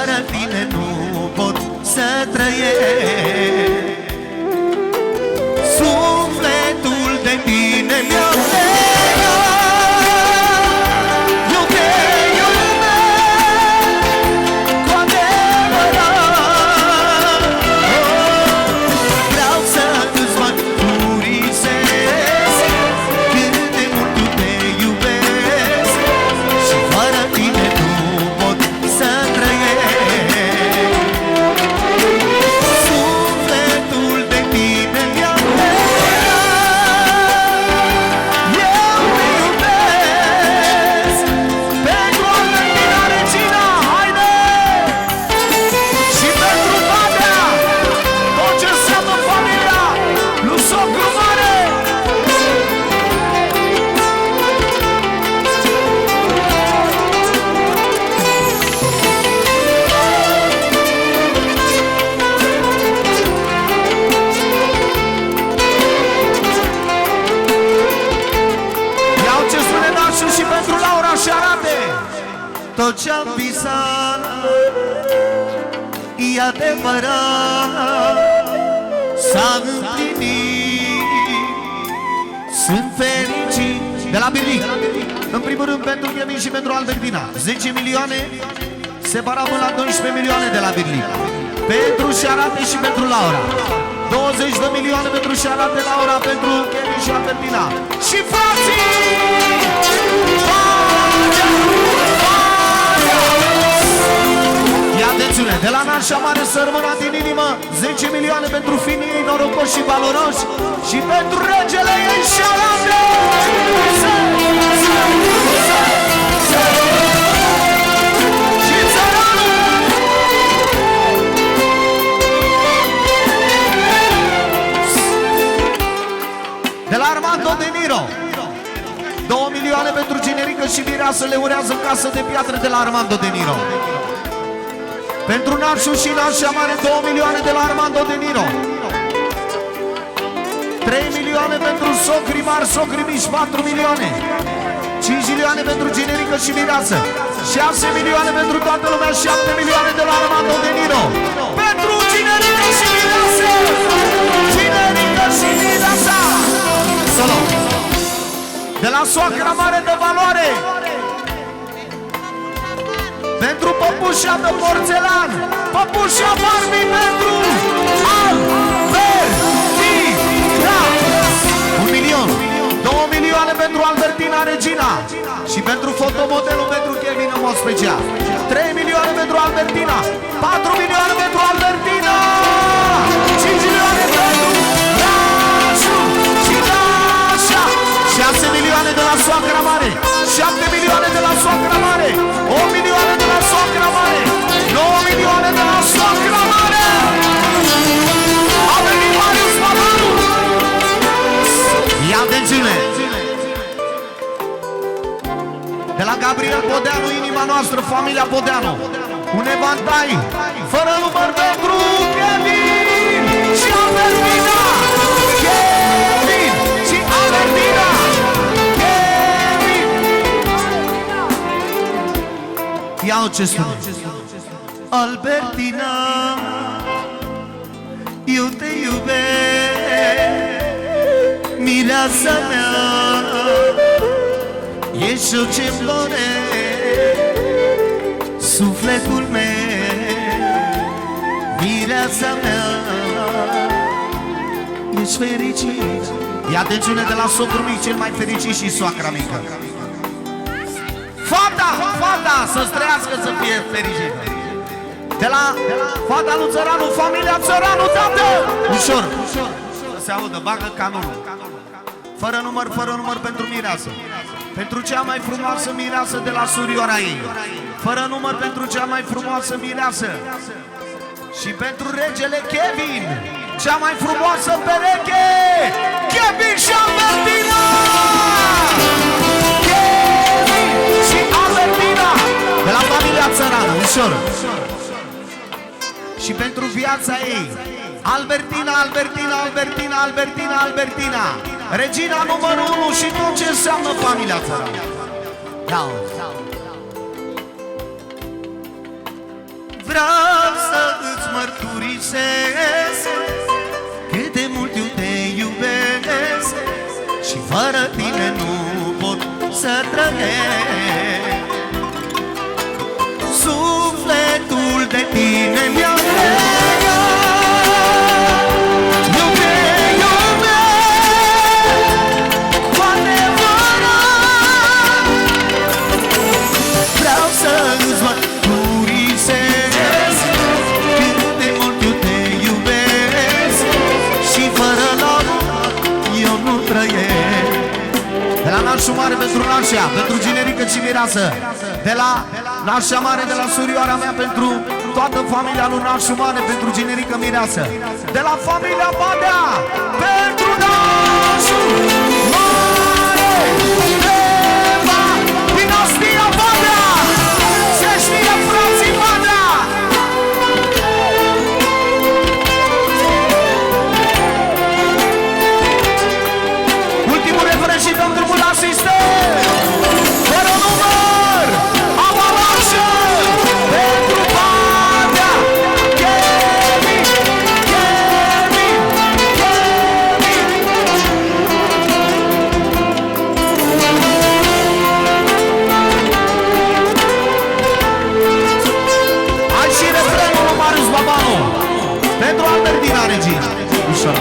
fără tine nu pot să trăiesc. Sufletul de tine mi-a tot ce-am visat e adevărat, s-a împlinit. Sunt fericit. De la Birlic, în primul rând pentru Kevin și pentru Albertina, 10 milioane, separat până la 12 milioane de la Birlic. Pentru Șarate și pentru Laura, 20 de milioane pentru Șarate, Laura, pentru Kevin și Albertina. Și frații! Atențiune, de la Nașa Mare să rămână din inimă 10 milioane pentru finii ei norocoși și valoroși și pentru regele ei Șarate! Și țăranul! De la Armando De Niro, 2 milioane pentru Generică și Mireasă le urează în casă de piatră de la Armando De Niro. Pentru Nașu și Nașa Mare, 2 milioane de la Armando De Niro. 3 milioane pentru socri mari, socri mici, 4 milioane. 5 milioane pentru Generică și Mireasă. 6 milioane pentru toată lumea, 7 milioane de la Armando De Niro. Pentru Generică și Mireasă! Generică și Mireasă! Solo! De la soacra mare de valoare, pentru păpușa de porțelan, păpușa Barbie pentru Albertina. 1 milion, 2 milioane pentru Albertina Regina și pentru fotomodelul pentru Kevin în mod special. 3 milioane pentru Albertina, 4 milioane pentru Albertina, 5 milioane pentru Nașu și Nașa, 6 milioane de la soacra mare, 7 milioane de la soacra mare, 8 milioane de la soacra mare, 9 milioane de la soacra mare. A venit Marius Palaru. Ia atențiune! De la Gabriel Podeanu, inima noastră, familia Podeanu, un evantai fără număr pentru Kevin și Albertina. Kevin și Albertina. Iau ce spune. Albertina, eu te iubesc, mireasa mea, ești o ce-mi doresc, sufletul meu, mireasa mea, ești fericit. Ia atențiune de la socrul mic, cel mai fericit și soacra mică. Fata, fata, să-ți trăiască, să fie fericită. De la fata lui Țăranu, familia Țăranu, tată! Ușor, să se audă, bagă canonul. Fără număr pentru mireasă. Pentru cea mai frumoasă mireasă de la surioara ei. Fără număr pentru cea mai frumoasă mireasă. Și pentru regele Kevin, cea mai frumoasă pereche, Kevin și Albertina! Și Albertina de la familia Țărană, ușor. Și pentru viața ei, Albertina, Albertina, Albertina, Albertina, Albertina, regina numărul 1 și tot ce înseamnă familia Țărană. Vreau mărturisesc cât de mult eu te iubesc și fără tine nu pot să trăiesc. Sufletul de tine mi-a de la Nașu Mare pentru Nașa, pentru Ginerică și Mireasă, de la Nașa Mare, de la surioara mea pentru toată familia lui Nașu Mare, pentru Ginerică Mireasă, de la familia Badea pentru Nașu Mare, Eva, dinastia Badea, se știe frații Badea. Ultimul refren și dăm drumul la sistem. Fără număr, avalanșă pentru Badea. Kevin, Kevin, Kevin. Hai și refrenul lui Marius Babanu pentru Albertina Regina. Ușor.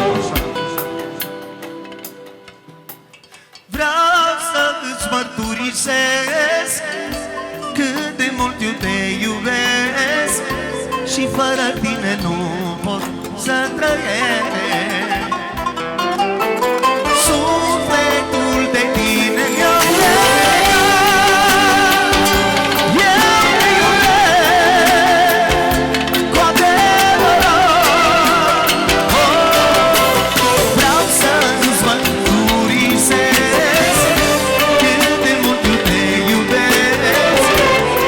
Vreau să îți mărturisesc cât de mult eu te iubesc și fără tine nu pot să trăiesc. Sufletul de tine mi-a legat, eu te iubesc cu adevărat. Vreau să îți mărturisesc cât de mult eu te iubesc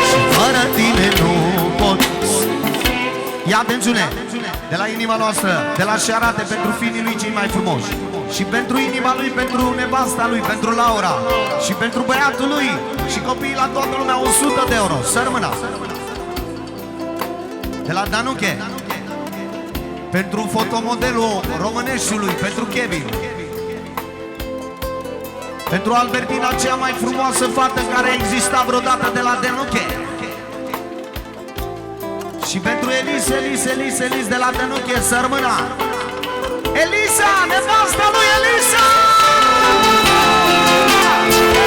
și fără tine nu pot. Ia atențiune! De la inima noastră, de la Șarate, pentru fiii lui cei mai frumoși și pentru inima lui, pentru nevasta lui, pentru Laura și pentru băiatul lui și copiii la toată lumea, 100 de euro. Să rămână! De la Danuche, pentru fotomodelul Româneștiului, pentru Kevin, pentru Albertina, cea mai frumoasă fată care a existat vreodată de la Danuche. Și pentru Elis de la Danuche, să rămână! Elisa, nevasta lui Elisa!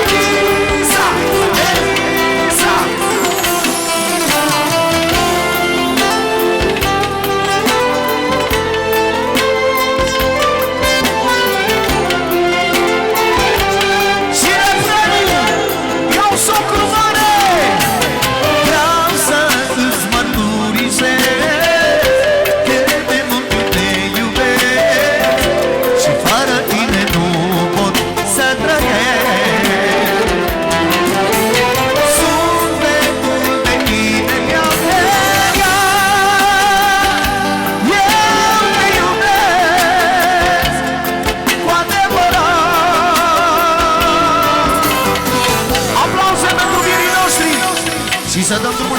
Elisa! Elisa! Și refrenul, iau socru mare! Vreau să îți mărturisesc cât de mult eu te iubesc și fără tine nu pot să trăiesc. Sufletul de tine mi-a legat, eu te iubesc cu adevărat. Aplauze pentru virii noștri și să dăm drumul